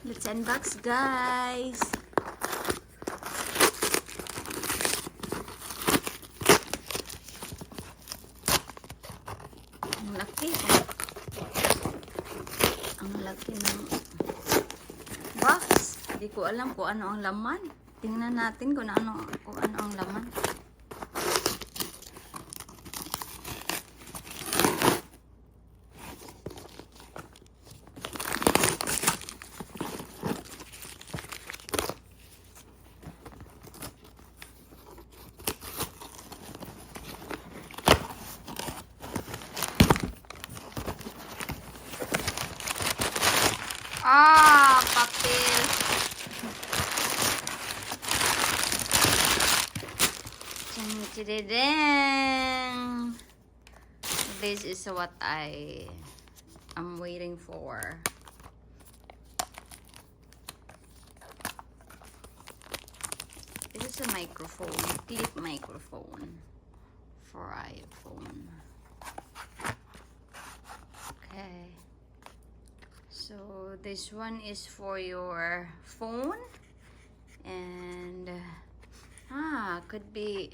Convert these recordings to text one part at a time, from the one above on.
Let's unbox, guys. Ang laki. Ang laki ng box. Hindi ko alam kung ano ang laman. Tingnan natin kung ano ang laman. Papel. Chidideng. This is what I am waiting for. This is a microphone, clip microphone for iPhone. Okay. So this one is for your phone, and could be,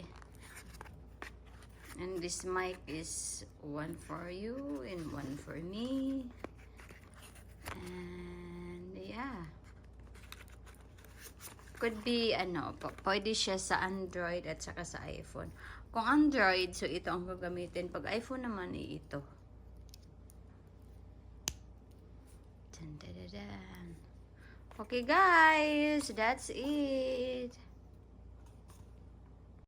and this mic is one for you and one for me, and yeah, could be pwede siya sa Android at saka sa iPhone. Kung Android, so ito ang gagamitin. Pag iPhone naman, ito. Okay guys, that's it.